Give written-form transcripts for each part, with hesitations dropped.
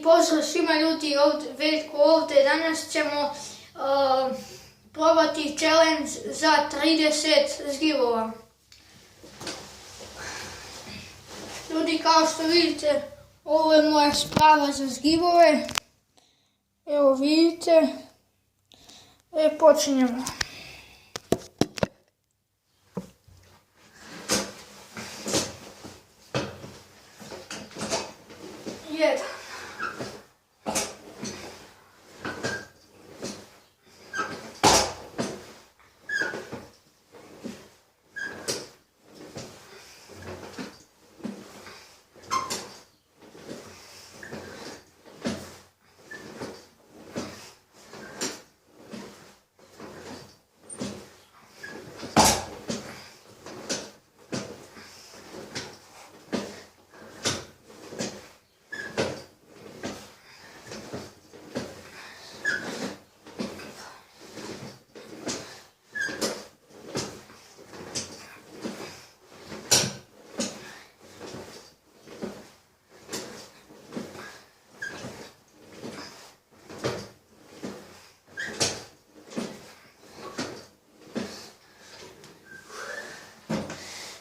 pozdrav svima ljudi, Veljko ovdje. Danas ćemo probati challenge za 30 zgibova. Ljudi, kao što vidite, ovo je moja sprava za zgibove. Evo vidite. Počinjemo. Jedan.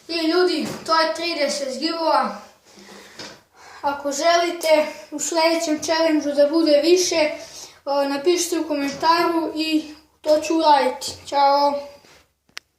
I ljudi, to je 30 zgibova. Ako želite u sljedećem challenge da bude više, napišite u komentaru i to ću uraditi. Ćao!